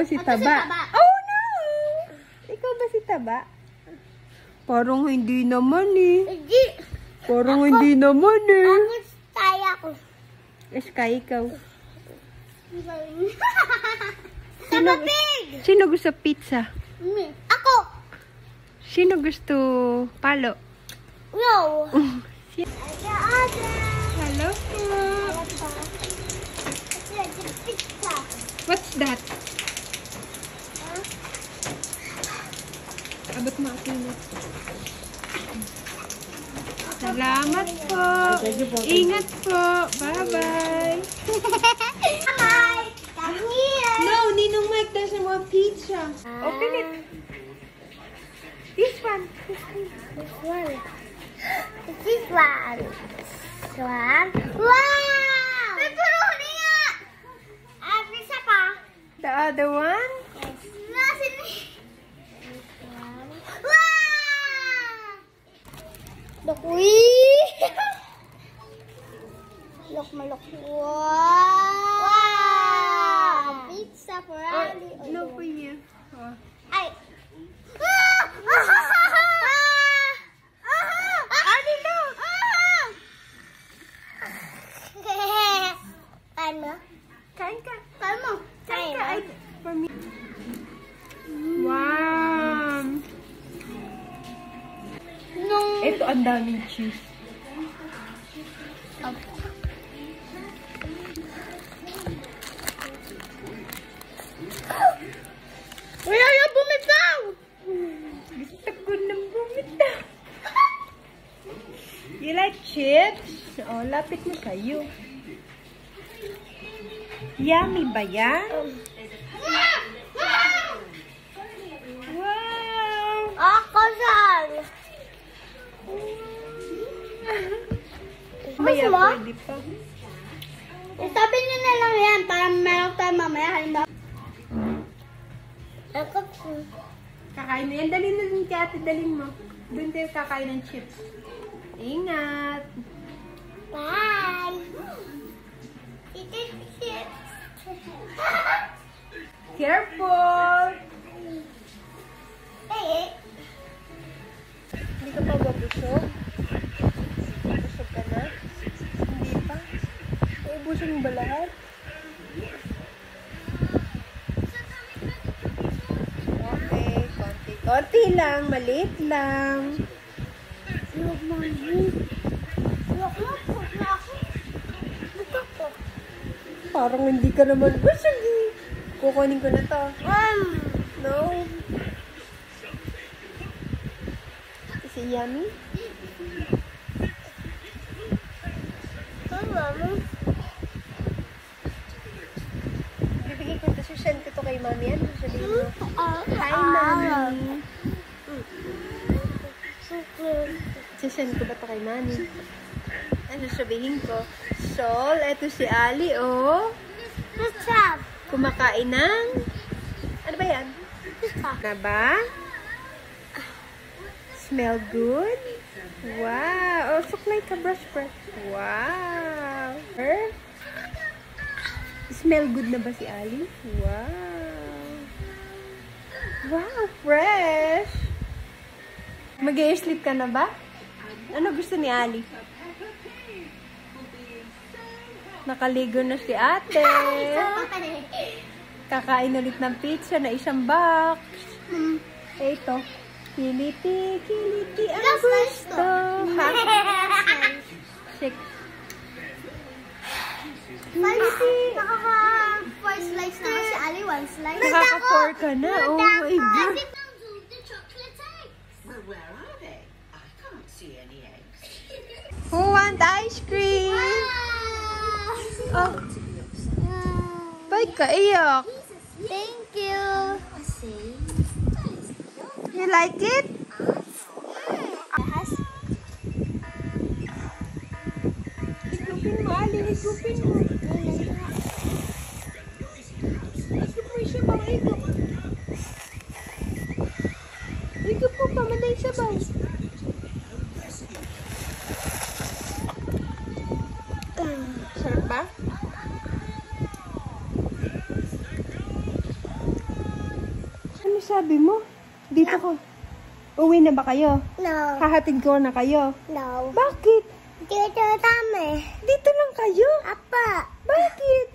ikaw si Taba. Oh no! Ikaw ba si Taba? Parang hindi naman eh. Hindi. Parang hindi naman eh. Ako tayo ako. Sky, ikaw. Tama, Pig! Sino gusto pizza? Ako! Sino gusto palo? No! Hello po. What's that? Abot mo ako na. Salamat po. Ingat po. Bye-bye. Hi! Come here! No, Ninong Mike doesn't want pizza. Open it. This one. This one. This one. This one. Wow! Nagpuro niya! Isa pa. The other one? Nasaan ni? Wow! Look, look, malok. Wow! Pizza for Ali. No for you. Oh. Ay! Ali, no! Kain mo? Kain ka. Kain mo? Kain ka. Ay, for me. Wow! Ito, ang daming cheese. Wala na bumitaw! Gusto ko nang bumitaw. You like chips? Oh, lapit mo kayo. Yummy ba yan? Wow! Ako saan? Maya, mo? pwede pa. Sabi niyo na lang yan para meron tayo mamaya. Halimbawa. Ako. Kakain mo yan. Dalhin na din kaya ate. Dalhin mo. Doon tayo kakain ng chips. Ingat! Bye! Eat it, chips. Careful! Hey! Hindi ka pa ba busog? Busog ka na? Hindi pa? Ubusog mo ba lahat? Okay, konti lang, maliit lang. Look, mommy. Look, ako. Parang hindi ka naman busog eh. Kukunin ko na to. No? Is it yummy? Mama. Bibigay ko ito. Susend ko to kay mami. Ano sabihin mo? Hi, mami. Susend ko ba to kay mami? Ano sabihin ko? Sol, eto si Ali, oh. What's up? Kumakain ng... Ano ba yan? Na ba? Smell good? Wow! Oh, suklay ka, brush. Wow! Smell good na ba si Ali? Wow! Wow, fresh! Mag-i-sleep ka na ba? Ano gusto ni Ali? Nakaligo na si ate. Kakain ulit ng pizza na 1 box. Ito. Kiliti, kiliti ang gusto. Shake. Kiliti. Nakaka-4 slice na si Ali, 1 slice. Nakaka-4 ka na. Oh my God. Well, where are they? I can't see any eggs. Who want ice cream? Oh. Ba't ka iyak? Thank you. You like it? Higupin mo, Ali. Higupin mo. Higup mo yung sabaw. Higup. Higup mo pa. Manay sabaw. Sarap ba? sabi mo? Dito ko. Uwi na ba kayo? No. Hahatid ko na kayo. No. Bakit? Dito kami. Dito lang kayo? Apa. Bakit?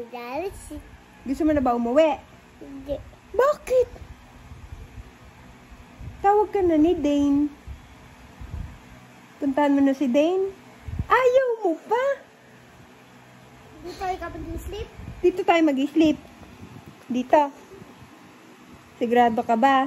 Dahil si... Gusto mo na ba umuwi? Hindi. Bakit? Tawag ka na ni Dane. Puntahan mo na si Dane. Ayaw mo pa? Dito ikaw mag-sleep? Dito tayo mag-sleep. Dito. Sigurado ka ba?